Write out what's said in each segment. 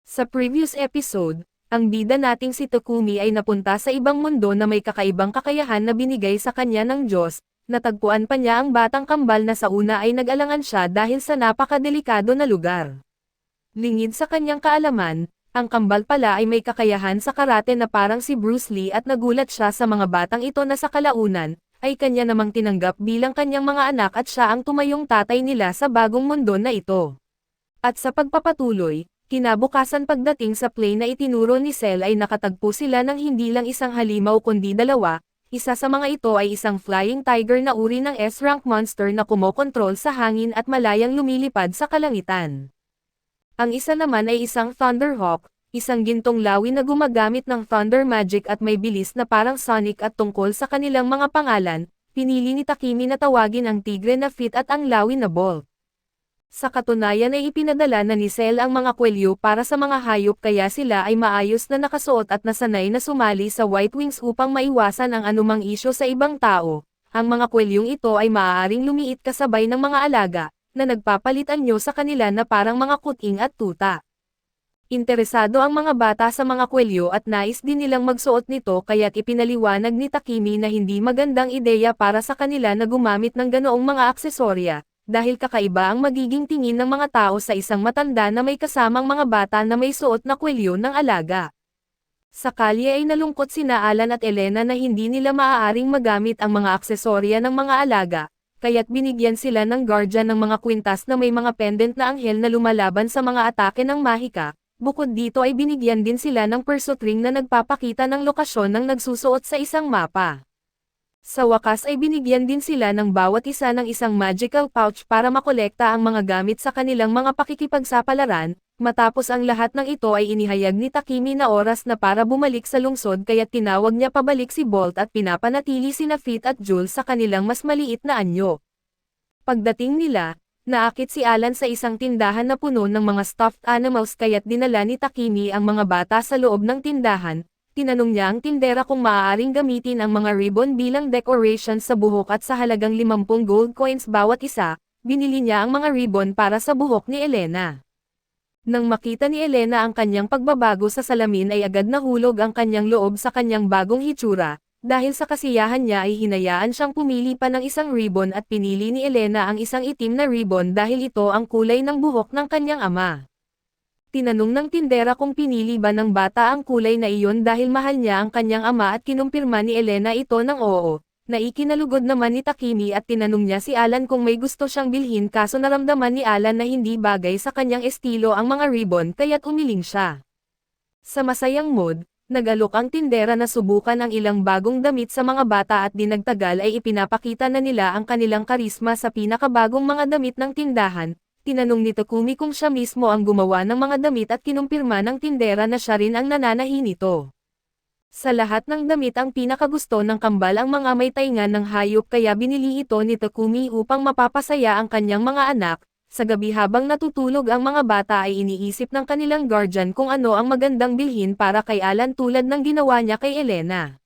Sa previous episode, ang bida nating si Takumi ay napunta sa ibang mundo na may kakaibang kakayahan na binigay sa kanya ng Diyos. Natagpuan pa niya ang batang kambal na sa una ay nag-alangan siya dahil sa napakadelikado na lugar. Lingid sa kanyang kaalaman, ang kambal pala ay may kakayahan sa karate na parang si Bruce Lee at nagulat siya sa mga batang ito na sa kalaunan, ay kanya namang tinanggap bilang kanyang mga anak at siya ang tumayong tatay nila sa bagong mundo na ito. At sa pagpapatuloy, kinabukasan pagdating sa plane na itinuro ni Cell ay nakatagpo sila ng hindi lang isang halimaw kundi dalawa, isa sa mga ito ay isang flying tiger na uri ng S-rank monster na kumokontrol sa hangin at malayang lumilipad sa kalangitan. Ang isa naman ay isang Thunderhawk, isang gintong lawi na gumagamit ng Thunder Magic at may bilis na parang Sonic at tungkol sa kanilang mga pangalan, pinili ni Takemi na tawagin ang tigre na Fit at ang lawi na Bolt. Sa katunayan ay ipinadala na ni Cell ang mga kwelyo para sa mga hayop kaya sila ay maayos na nakasuot at nasanay na sumali sa White Wings upang maiwasan ang anumang isyo sa ibang tao. Ang mga kwelyong ito ay maaaring lumiit kasabay ng mga alaga, na nagpapalitan nyo sa kanila na parang mga kuting at tuta. Interesado ang mga bata sa mga kwelyo at nais din nilang magsuot nito kaya't ipinaliwanag ni Takemi na hindi magandang ideya para sa kanila na gumamit ng ganoong mga aksesorya, dahil kakaiba ang magiging tingin ng mga tao sa isang matanda na may kasamang mga bata na may suot na kwelyo ng alaga. Sa kalye ay nalungkot sina Alan at Elena na hindi nila maaaring magamit ang mga aksesorya ng mga alaga, kaya't binigyan sila ng guardian ng mga kwintas na may mga pendant na anghel na lumalaban sa mga atake ng mahika. Bukod dito ay binigyan din sila ng pursuit ring na nagpapakita ng lokasyon ng nagsusuot sa isang mapa. Sa wakas ay binigyan din sila ng bawat isa ng isang magical pouch para makolekta ang mga gamit sa kanilang mga pakikipagsapalaran, matapos ang lahat ng ito ay inihayag ni Takemi na oras na para bumalik sa lungsod kaya tinawag niya pabalik si Bolt at pinapanatili sina Fit at Jules sa kanilang mas maliit na anyo. Pagdating nila, naakit si Alan sa isang tindahan na puno ng mga stuffed animals kaya't dinala ni Takemi ang mga bata sa loob ng tindahan. Tinanong niya ang tindera kung maaaring gamitin ang mga ribbon bilang decoration sa buhok at sa halagang 50 gold coins bawat isa, binili niya ang mga ribbon para sa buhok ni Elena. Nang makita ni Elena ang kanyang pagbabago sa salamin ay agad nahulog ang kanyang loob sa kanyang bagong hitsura, dahil sa kasiyahan niya ay hinayaan siyang pumili pa ng isang ribbon at pinili ni Elena ang isang itim na ribbon dahil ito ang kulay ng buhok ng kanyang ama. Tinanong ng tindera kung pinili ba ng bata ang kulay na iyon dahil mahal niya ang kanyang ama at kinumpirma ni Elena ito ng oo, na ikinalugod naman ni Takemi at tinanong niya si Alan kung may gusto siyang bilhin kaso naramdaman ni Alan na hindi bagay sa kanyang estilo ang mga ribbon kaya't umiling siya. Sa masayang mood, nag-alok ang tindera na subukan ang ilang bagong damit sa mga bata at dinagtagal ay ipinapakita na nila ang kanilang karisma sa pinakabagong mga damit ng tindahan. Tinanong ni Takumi kung siya mismo ang gumawa ng mga damit at kinumpirma ng tindera na siya rin ang nananahi nito. Sa lahat ng damit ang pinakagusto ng kambal ang mga may taingan ng hayop kaya binili ito ni Takumi upang mapapasaya ang kanyang mga anak. Sa gabi habang natutulog ang mga bata ay iniisip ng kanilang guardian kung ano ang magandang bilhin para kay Alan tulad ng ginawa niya kay Elena.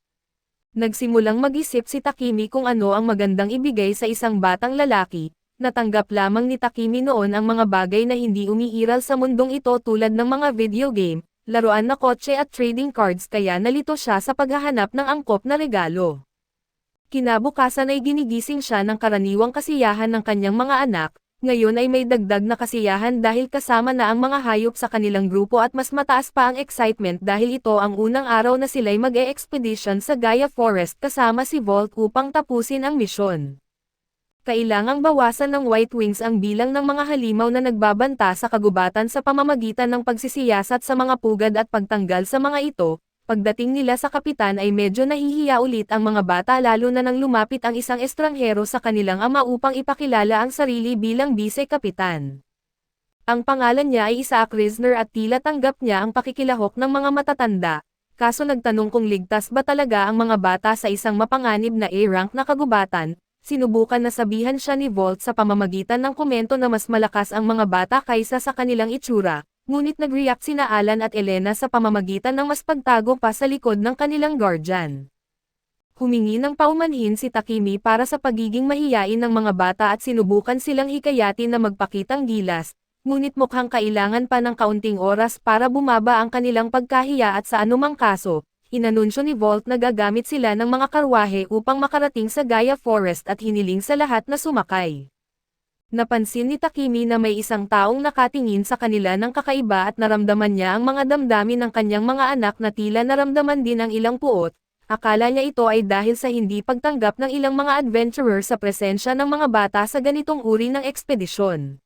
Nagsimulang mag-isip si Takemi kung ano ang magandang ibigay sa isang batang lalaki. Natanggap lamang ni Takemi noon ang mga bagay na hindi umiiral sa mundong ito tulad ng mga video game, laruan na kotse at trading cards kaya nalito siya sa paghahanap ng angkop na regalo. Kinabukasan ay ginigising siya ng karaniwang kasiyahan ng kanyang mga anak, ngayon ay may dagdag na kasiyahan dahil kasama na ang mga hayop sa kanilang grupo at mas mataas pa ang excitement dahil ito ang unang araw na sila'y mag-e-expedition sa Gaia Forest kasama si Volt upang tapusin ang misyon. Kailangang bawasan ng White Wings ang bilang ng mga halimaw na nagbabanta sa kagubatan sa pamamagitan ng pagsisiyasat sa mga pugad at pagtanggal sa mga ito. Pagdating nila sa kapitan ay medyo nahihiya ulit ang mga bata lalo na nang lumapit ang isang estranghero sa kanilang ama upang ipakilala ang sarili bilang bise-kapitan. Ang pangalan niya ay Isaac Risner at tila tanggap niya ang pakikilahok ng mga matatanda, kaso nagtanong kung ligtas ba talaga ang mga bata sa isang mapanganib na A-rank na kagubatan. Sinubukan na sabihan siya ni Volt sa pamamagitan ng komento na mas malakas ang mga bata kaysa sa kanilang itsura, ngunit nag-react sina Alan at Elena sa pamamagitan ng mas pagtago pa sa likod ng kanilang guardian. Humingi ng paumanhin si Takemi para sa pagiging mahiyain ng mga bata at sinubukan silang hikayatin na magpakitang gilas, ngunit mukhang kailangan pa ng kaunting oras para bumaba ang kanilang pagkahiya at sa anumang kaso, inanunsyo ni Volt na gagamit sila ng mga karwahe upang makarating sa Gaia Forest at hiniling sa lahat na sumakay. Napansin ni Takemi na may isang taong nakatingin sa kanila ng kakaiba at naramdaman niya ang mga damdamin ng kanyang mga anak na tila naramdaman din ang ilang puot. Akala niya ito ay dahil sa hindi pagtanggap ng ilang mga adventurer sa presensya ng mga bata sa ganitong uri ng ekspedisyon.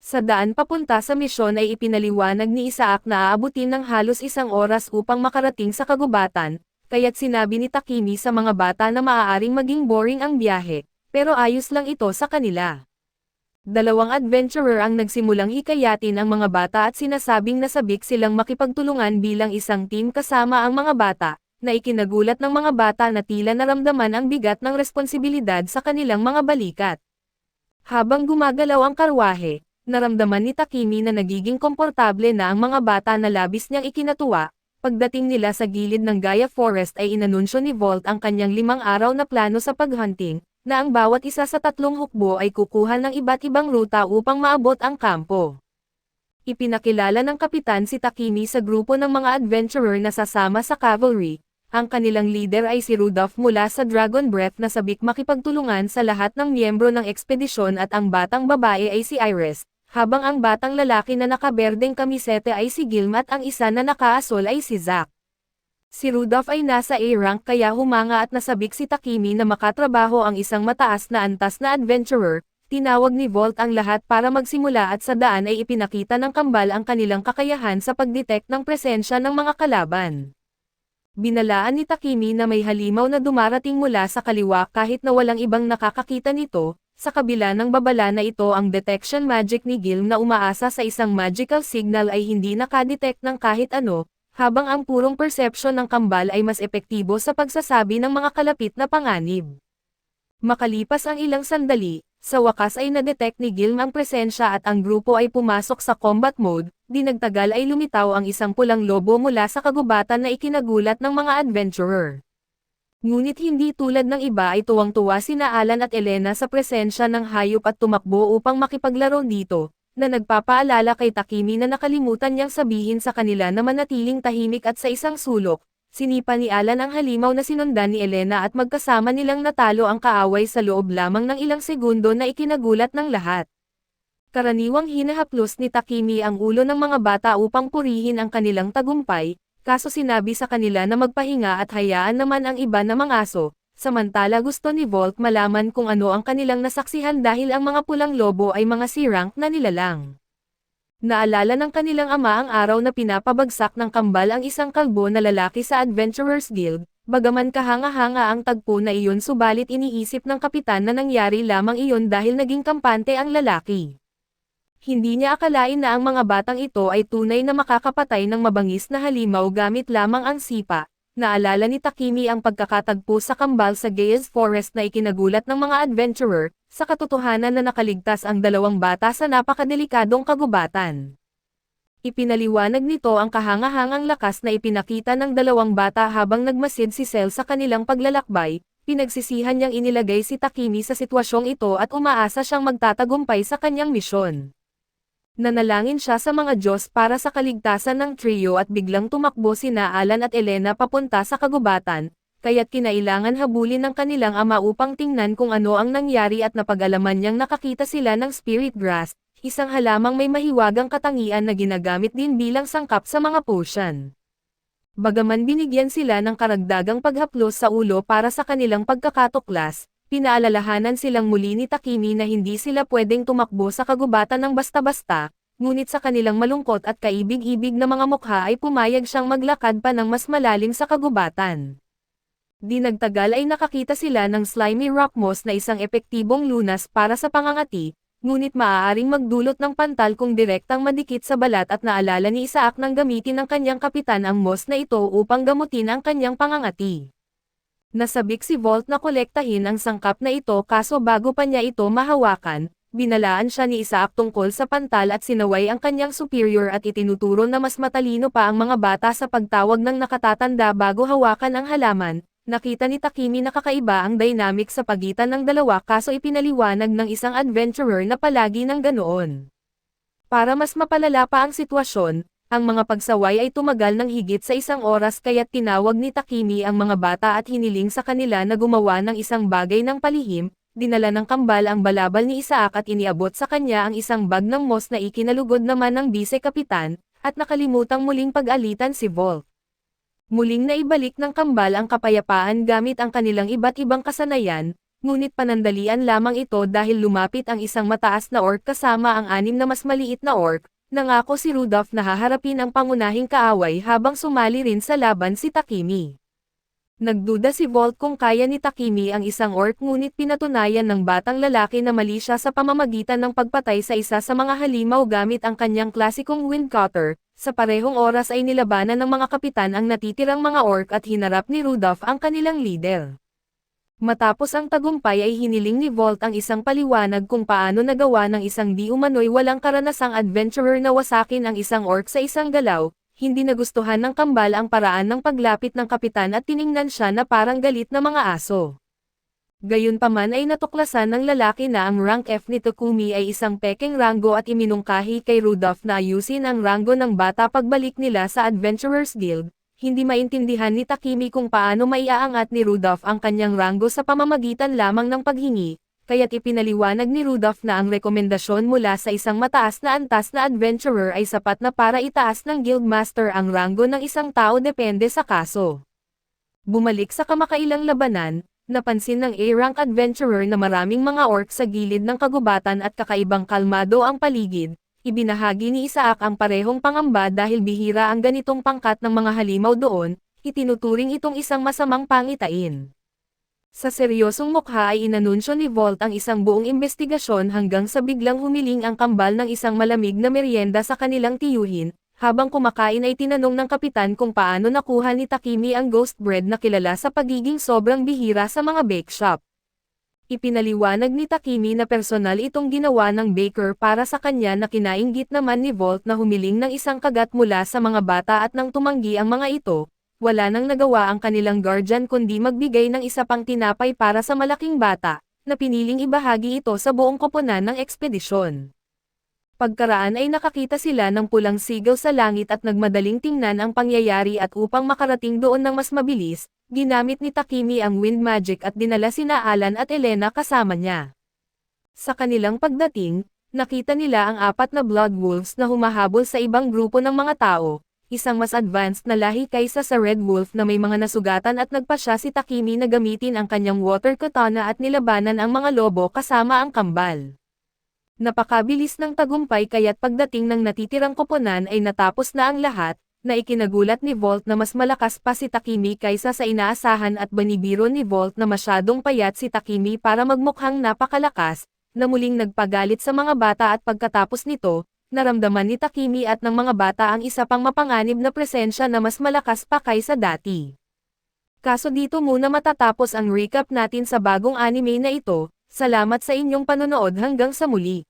Sa daan papunta sa misyon ay ipinaliwanag ni Isaac na aabutin ng halos 1 oras upang makarating sa kagubatan, kaya't sinabi ni Takemi sa mga bata na maaaring maging boring ang biyahe, pero ayos lang ito sa kanila. Dalawang adventurer ang nagsimulang hikayatin ang mga bata at sinasabing nasabik silang makipagtulungan bilang isang team kasama ang mga bata, na ikinagulat ng mga bata na tila naramdaman ang bigat ng responsibilidad sa kanilang mga balikat. Habang gumagalaw ang karwahe, naramdaman ni Takemi na nagiging komportable na ang mga bata na labis niyang ikinatuwa. Pagdating nila sa gilid ng Gaia Forest ay inanunsyo ni Volt ang kanyang 5 araw na plano sa paghunting, na ang bawat isa sa 3 hukbo ay kukuha ng iba't ibang ruta upang maabot ang kampo. Ipinakilala ng kapitan si Takemi sa grupo ng mga adventurer na sasama sa cavalry. Ang kanilang leader ay si Rudolph mula sa Dragon Breath na sabik makipagtulungan sa lahat ng miyembro ng ekspedisyon at ang batang babae ay si Iris, habang ang batang lalaki na nakaberdeng kamisete ay si Gilm at ang isa na nakaasol ay si Zack. Si Rudolph ay nasa A-rank kaya humanga at nasabik si Takemi na makatrabaho ang isang mataas na antas na adventurer. Tinawag ni Volt ang lahat para magsimula at sa daan ay ipinakita ng kambal ang kanilang kakayahan sa pagdetect ng presensya ng mga kalaban. Binalaan ni Takemi na may halimaw na dumarating mula sa kaliwa kahit na walang ibang nakakakita nito. Sa kabila ng babala na ito ang detection magic ni Gilm na umaasa sa isang magical signal ay hindi nakadetect ng kahit ano, habang ang purong perception ng kambal ay mas epektibo sa pagsasabi ng mga kalapit na panganib. Makalipas ang ilang sandali, sa wakas ay nadetect ni Gilm ang presensya at ang grupo ay pumasok sa combat mode. Di nagtagal ay lumitaw ang isang pulang lobo mula sa kagubatan na ikinagulat ng mga adventurer. Ngunit hindi tulad ng iba ay tuwang-tuwa sina Alan at Elena sa presensya ng hayop at tumakbo upang makipaglaro dito, na nagpapaalala kay Takemi na nakalimutan niyang sabihin sa kanila na manatiling tahimik at sa isang sulok. Sinipa ni Alan ang halimaw na sinundan ni Elena at magkasama nilang natalo ang kaaway sa loob lamang ng ilang segundo na ikinagulat ng lahat. Karaniwang hinahaplos ni Takemi ang ulo ng mga bata upang purihin ang kanilang tagumpay, kaso sinabi sa kanila na magpahinga at hayaan naman ang iba na mangaso. Samantala gusto ni Volt malaman kung ano ang kanilang nasaksihan dahil ang mga pulang lobo ay mga C-rank na nilalang. Naalala ng kanilang ama ang araw na pinapabagsak ng kambal ang isang kalbo na lalaki sa Adventurers Guild, bagaman kahanga-hanga ang tagpo na iyon subalit iniisip ng kapitan na nangyari lamang iyon dahil naging kampante ang lalaki. Hindi niya akalain na ang mga batang ito ay tunay na makakapatay ng mabangis na halimaw gamit lamang ang sipa. Naalala ni Takemi ang pagkakatagpo sa kambal sa Gaia's Forest na ikinagulat ng mga adventurer, sa katotohanan na nakaligtas ang 2 bata sa napakadelikadong kagubatan. Ipinaliwanag nito ang kahangahangang lakas na ipinakita ng 2 bata habang nagmasid si Cell sa kanilang paglalakbay. Pinagsisihan niyang inilagay si Takemi sa sitwasyong ito at umaasa siyang magtatagumpay sa kanyang misyon. Nanalangin siya sa mga Diyos para sa kaligtasan ng trio at biglang tumakbo sina Alan at Elena papunta sa kagubatan, kaya't kinailangan habulin ng kanilang ama upang tingnan kung ano ang nangyari at napag-alaman niyang nakakita sila ng spirit grass, isang halamang may mahiwagang katangian na ginagamit din bilang sangkap sa mga potion. Bagaman binigyan sila ng karagdagang paghaplos sa ulo para sa kanilang pagkakatuklas, pinaalalahanan silang muli ni Takemi na hindi sila pwedeng tumakbo sa kagubatan ng basta-basta, ngunit sa kanilang malungkot at kaibig-ibig na mga mukha ay pumayag siyang maglakad pa ng mas malalim sa kagubatan. Di nagtagal ay nakakita sila ng slimy rock moss na isang epektibong lunas para sa pangangati, ngunit maaaring magdulot ng pantal kung direktang madikit sa balat at naalala ni Isaac nang gamitin ng kanyang kapitan ang moss na ito upang gamutin ang kanyang pangangati. Nasabik si Volt na kolektahin ang sangkap na ito kaso bago pa niya ito mahawakan, binalaan siya ni Isaac tungkol sa pantal at sinaway ang kanyang superior at itinuturo na mas matalino pa ang mga bata sa pagtawag ng nakatatanda bago hawakan ang halaman. Nakita ni Takemi na kakaiba ang dynamic sa pagitan ng dalawa kaso ipinaliwanag ng isang adventurer na palagi ng ganoon. Para mas mapalala pa ang sitwasyon, ang mga pagsaway ay tumagal ng higit sa 1 oras kaya't tinawag ni Takemi ang mga bata at hiniling sa kanila na gumawa ng isang bagay ng palihim, dinala ng kambal ang balabal ni Isaac at iniabot sa kanya ang isang bag ng moss na ikinalugod naman ng bise-kapitan, at nakalimutang muling pag-alitan si Volt. Muling naibalik ng kambal ang kapayapaan gamit ang kanilang iba't ibang kasanayan, ngunit panandalian lamang ito dahil lumapit ang isang mataas na orc kasama ang 6 na mas maliit na orc, nangako si Rudolph na haharapin ang pangunahing kaaway habang sumali rin sa laban si Takemi. Nagduda si Volt kung kaya ni Takemi ang isang orc ngunit pinatunayan ng batang lalaki na mali siya sa pamamagitan ng pagpatay sa isa sa mga halimaw gamit ang kanyang klasikong wind cutter. Sa parehong oras ay nilabanan ng mga kapitan ang natitirang mga orc at hinarap ni Rudolph ang kanilang leader. Matapos ang tagumpay ay hiniling ni Volt ang isang paliwanag kung paano nagawa ng isang di umano'y walang karanasang adventurer na wasakin ang isang orc sa isang galaw. Hindi nagustuhan ng kambal ang paraan ng paglapit ng kapitan at tiningnan siya na parang galit na mga aso. Gayunpaman ay natuklasan ng lalaki na ang rank F ni Takumi ay isang pekeng ranggo at iminungkahi kay Rudolph na ayusin ang ranggo ng bata pagbalik nila sa Adventurers Guild. Hindi maintindihan ni Takemi kung paano maiaangat ni Rudolph ang kanyang ranggo sa pamamagitan lamang ng paghingi, kaya't ipinaliwanag ni Rudolph na ang rekomendasyon mula sa isang mataas na antas na adventurer ay sapat na para itaas ng guildmaster ang ranggo ng isang tao depende sa kaso. Bumalik sa kamakailang labanan, napansin ng A-rank adventurer na maraming mga orc sa gilid ng kagubatan at kakaibang kalmado ang paligid. Ibinahagi ni Isaac ang parehong pangamba dahil bihira ang ganitong pangkat ng mga halimaw doon, itinuturing itong isang masamang pangitain. Sa seryosong mukha ay inanunsyo ni Volt ang isang buong investigasyon hanggang sa biglang humiling ang kambal ng isang malamig na merienda sa kanilang tiyuhin. Habang kumakain ay tinanong ng kapitan kung paano nakuha ni Takemi ang ghost bread na kilala sa pagiging sobrang bihira sa mga bake shop. Ipinaliwanag ni Takemi na personal itong ginawa ng baker para sa kanya na kinainggit naman ni Volt na humiling ng isang kagat mula sa mga bata at nang tumanggi ang mga ito, wala nang nagawa ang kanilang guardian kundi magbigay ng isa pang tinapay para sa malaking bata, na piniling ibahagi ito sa buong koponan ng ekspedisyon. Pagkaraan ay nakakita sila ng pulang sigaw sa langit at nagmadaling tingnan ang pangyayari at upang makarating doon ng mas mabilis, ginamit ni Takemi ang wind magic at dinala sina Alan at Elena kasama niya. Sa kanilang pagdating, nakita nila ang 4 na blood wolves na humahabol sa ibang grupo ng mga tao, isang mas advanced na lahi kaysa sa red wolf na may mga nasugatan at nagpasya si Takemi na gamitin ang kanyang water katana at nilabanan ang mga lobo kasama ang kambal. Napakabilis ng tagumpay kaya't pagdating ng natitirang koponan ay natapos na ang lahat, na ikinagulat ni Volt na mas malakas pa si Takemi kaysa sa inaasahan at banibiro ni Volt na masyadong payat si Takemi para magmukhang napakalakas, na muling nagpagalit sa mga bata at pagkatapos nito, naramdaman ni Takemi at ng mga bata ang isa pang mapanganib na presensya na mas malakas pa kaysa dati. Kaso dito muna matatapos ang recap natin sa bagong anime na ito. Salamat sa inyong panonood hanggang sa muli.